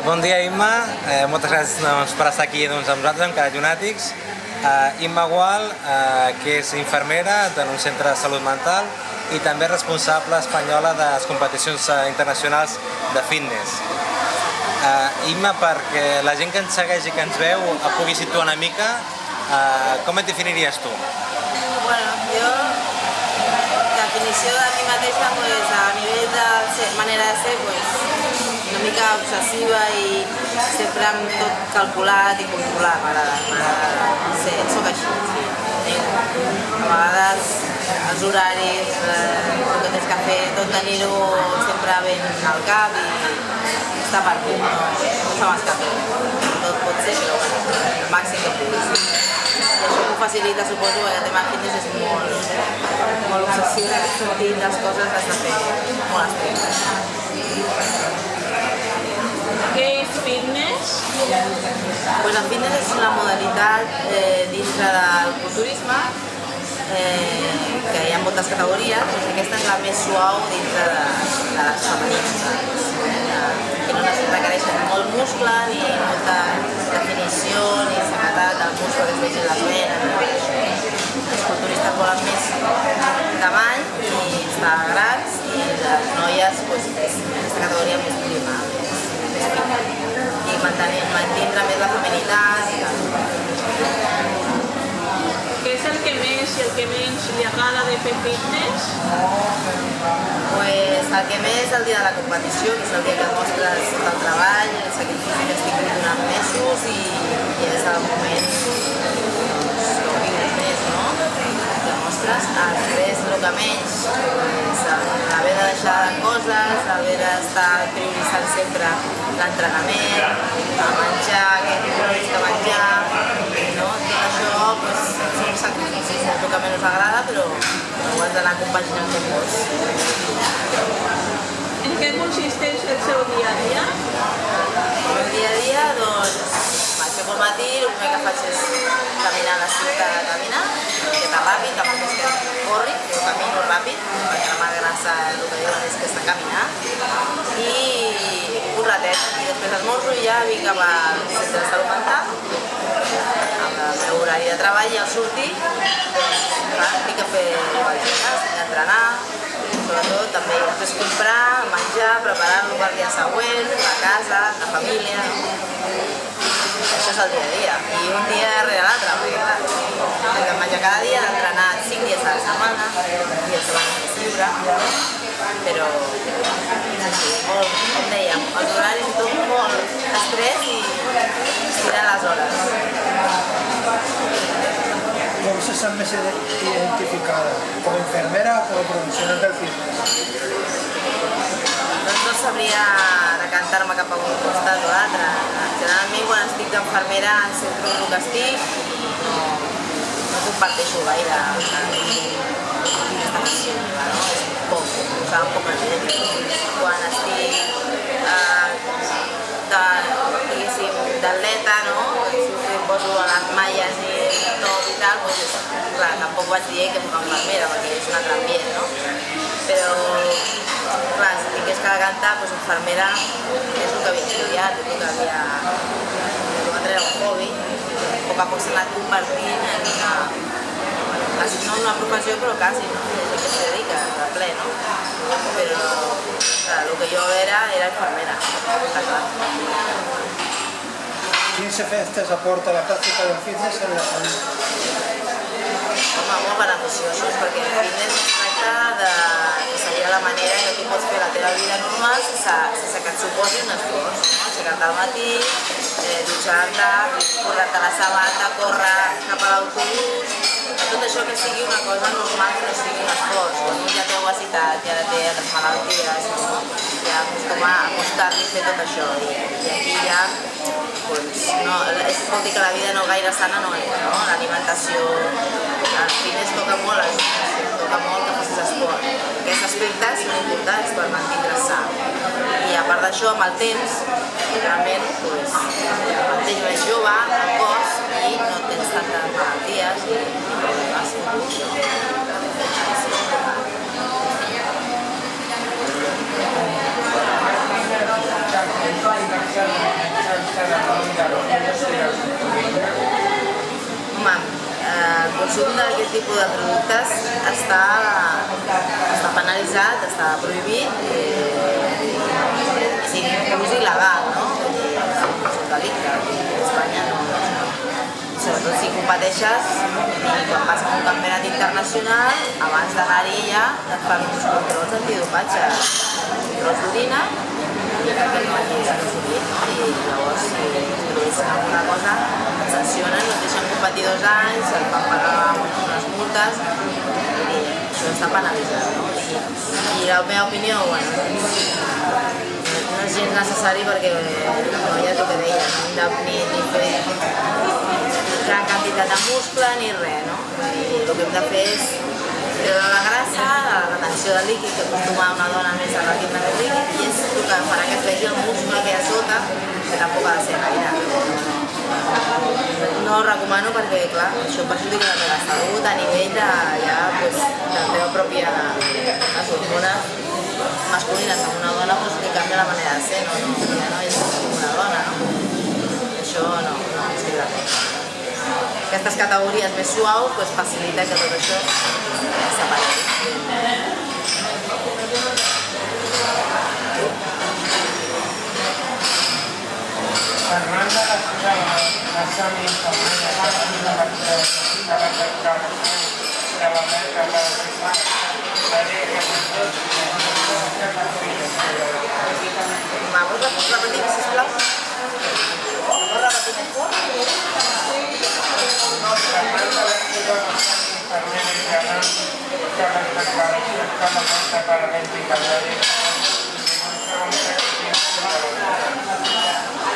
Bon dia, Imma. Moltes gràcies per estar aquí amb nosaltres, amb Carat Llunàtics. Imma Gual, que és infermera d'un centre de salut mental i també responsable espanyola de les competicions internacionals de fitness. Imma, perquè la gent que ens segueix i que ens veu pugui situar una mica, com et definiries tu? Bueno, jo, definició de mi mateixa, a nivell de manera de ser, una mica obsessiva i sempre amb tot calculat i controlat. M'agrada ser, soc així. A vegades els horaris, el que tens que fer, tot tenir-ho sempre ben al cap i estar per punt, no se m'escapa. Tot pot ser, però el màxim que puguis. I això m'ho facilita, suposo, perquè el tema de fitness és molt obsessiu, en aquest sentit, les coses has de fer molt estrictes. Què és fitness? El fitness és una modalitat dintre del culturisme, que hi ha moltes categories, però aquesta és la més suau dintre de les femenines, que no requereixen molt muscle ni molta definició ni seguretat del muscle que es vegi les venes. Els culturistes volen més tamany i estar grans i les noies aquesta categoria més prima i mantindre més la feminitat. Què és el que més i el que menys li agrada de fer fitness? El que més el dia de la competició, que és el dia que mostres tot el treball, el sacrifici que estic fent durant mesos i és el moment que ho vius més, no? Que mostres. Després, el que menys, haver de deixar coses, haver d'estar prioritzant sempre l'entrenament, menjar, què tens que menjar, no? Tot això són sacrificis, és el que menys agrada, però ho has d'anar compaginant com vols. En què consisteix el seu dia a dia? El meu dia a dia, m'aixeco al matí, el primer que faig és caminar a la ciutat, que està ràpid, tampoc és que corri, jo camino ràpid, perquè la mà grassa el que diuen és que està caminant, i un ratet, i després esmorzo i ja vinc cap al centre de salut mental, amb el meu horari de treball i al sortir, tinc que fer el gimnàs, tinc d'entrenar, sobretot també després comprar, menjar, preparar-lo per dia següent, la casa, la família. Això és el dia a dia, i un dia rere l'altre, perquè he de menjar cada dia, he d'entrenar 5 dies a la setmana, 5 dies a la setmana és lliure, però és així, com dèiem, els horaris i tot molt estrès i estirar les hores. ¿Cómo se siente más identificada? ¿Como enfermera o como profesional del fitness? No sabria decantar-me cap a un costat o l'altre. Generalment, quan estic d'enfermera, em centro en el que estic i no comparteixo gaire aquesta passió, no? És poc, ho saben poca gent. Quan estic d'atleta, no? Si em poso a les malles i tot i tal, clar, tampoc vaig dir que soc enfermera, perquè és un altre ambient, no? Però, clar, si tingués que decantar, infermera és el que havia estudiat, és el que havia... Nosaltres era un hobby, a poc a poc s'ha anat convertint en una... no en una professió, però quasi, no? És el que se dedica, de ple, no? Però, clar, el que jo era infermera, està clar. ¿Quins efectes aporta la pràctica del fitness en la salut? Home, molt beneficiosos, perquè el fitness es tracta que seria la manera que tu pots fer la teva vida normal sense que et suposi un esforç, no? Aixecar-te al matí, dutxar-te, posar-te la sabata, córrer cap a l'autobús, tot això que sigui una cosa normal, que no sigui un esforç. Quan un ja té obesitat, ja té altres malalties, no? Ja acostuma a costar-li fer tot això, i aquí ja no, vol dir que la vida no gaire sana no és, no? L'alimentació, el fitness toca molt que facis esport. Aquests aspectes són importants per mantenir-se sa. I a part d'això, amb el temps, realment mantens més jove, el cos, i no tens tantes malalties i problemes futurs. consum d'aquest tipus de productes està penalitzat, està prohibit i inclús il·legal, no? És un delicte. A Espanya no. Sobretot si competeixes i quan vas a un campionat internacional, abans d'anar-hi ja et fan uns controls antidopatge, controls d'orina, i perquè no hagi sortit, no? I llavors si introdueixen alguna cosa et sancionen, no et deixen competir 2 anys, et fan pagar unes multes, i això està penalitzat, no? I la meva opinió, bueno, no és gens necessari perquè no hi ha el que deia, ni fer gran quantitat de muscle ni res, no? I el que hem de fer és treure la grassa, la retenció de líquid, que acostuma una dona més a retenir més líquid, i és el que farà que es vegi el muscle que hi ha sota, que tampoc ha de ser gaire. No ho recomano perquè, clar, això perjudica també la salut a nivell de, ja, pues, de la teva pròpia hormones masculines amb una dona, pues, li canvia la manera de ser, no? Ja no és com una dona, no? Això no estic d'acord. Aquestes categories més suaus pues, faciliten que tot això s'aparegui. Fernanda, la Sami, Pots repetir, sisplau? Pots repetir més fort?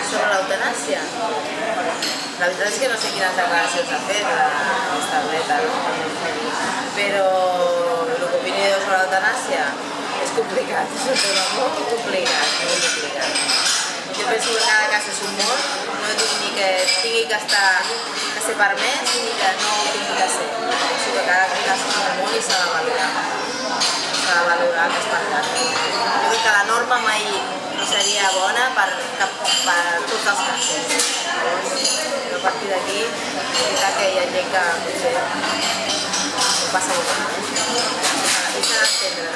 Sobre l'eutanàsia? La veritat és que no sé quines declaracions ha fet aquesta atleta, no? Però el que opino jo sobre l'eutanàsia és complicat, és un tema molt complicat, molt complicat. Jo penso que cada cas és un món, no dic ni que tingui que ser permès ni que no ho tingui que ser. Penso que cada cas és un món i s'ha de valorar. S'ha de valorar que és per tant. Jo crec que la norma mai seria bona per tots els casos. Llavors, a partir d'aquí, és veritat que hi ha gent que potser ho passa igual. I s'ha d'entendre.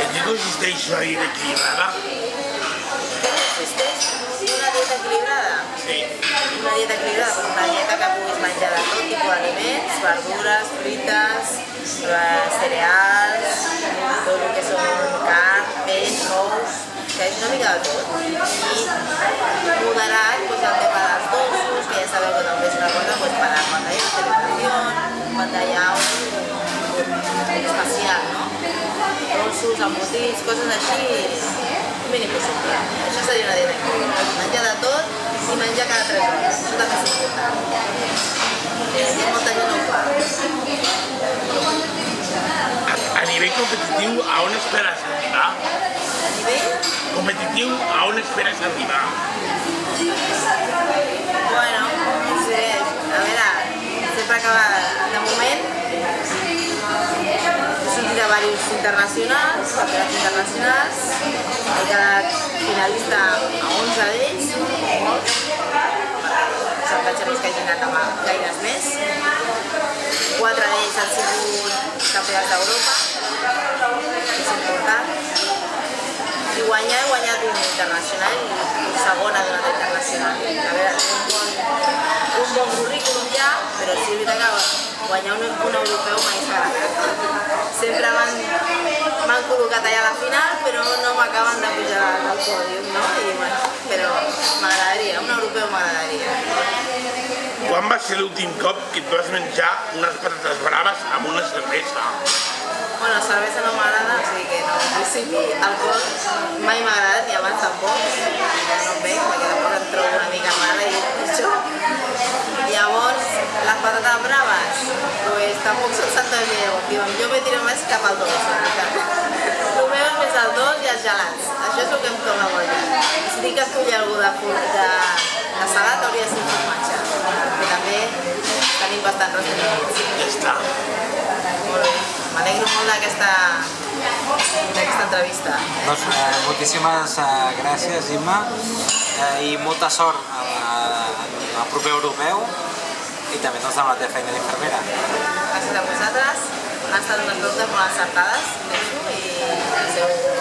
En què consisteix una dieta equilibrada? Què consisteix? Una dieta equilibrada? Sí. Una dieta equilibrada, pues una dieta que puguis menjar de tot tipus d'aliments, verdures, fruites, cereals, tot el que són carn, peix, ous, que és una mica de tot. I moderat pues, el tema dels dolços, que ja sabeu que també és una cosa pues, para cuando hay una celebración, cuando hi ha un especial, no? Dolços, embotits, coses així, mínim possible. Això seria una dieta equilibrada. Menjar de tot i menjar cada 3 hores. Això també és important. I molta gent no ho fa. A nivell competitiu, a on esperes arribar? A nivell? Competitiu, a on esperes arribar? Bueno, no sé, a veure, sempre acaba, de moment, he sortit a diversos internacionals, campionats internacionals, he quedat finalista a 11 d'ells, molts, percentatge no és que hagi anat amb gaires més. 4 d'ells han sigut campionats d'Europa, és important. I guanyar, he guanyat un internacional i segona d'una altra internacional. A veure, tinc un bon currículum ja, però sí és veritat que guanyar un europeu mai s'ha agradat. Sempre m'han col·locat allà a la final, però no m'acaben de pujar al pòdium, no? Però m'agradaria, un europeu m'agradaria. Quan va ser l'últim cop que et vas menjar unes patates braves amb una cervesa? Bueno, la cervesa no m'agrada, o sigui que no, en principi alcohol mai m'ha agradat i abans tampoc, ja no em veig perquè tampoc em trobo una mica mala i això. Llavors, les patates braves, pues tampoc són sant de mi devoció, jo me tiro més cap al dolç, la veritat. El meu és més el dolç i els gelats, això és el que em toca molt. Si tinc que escollir alguna de salat hauria de ser formatge, que també tenim bastant restringits. Ja està. Molt bé. M'alegro molt d'aquesta entrevista. Doncs moltíssimes gràcies, Imma. i molta sort al proper europeu i també doncs, amb la teva feina d'infermera. Gràcies a vosaltres. Han estat unes preguntes molt encertades, penso, i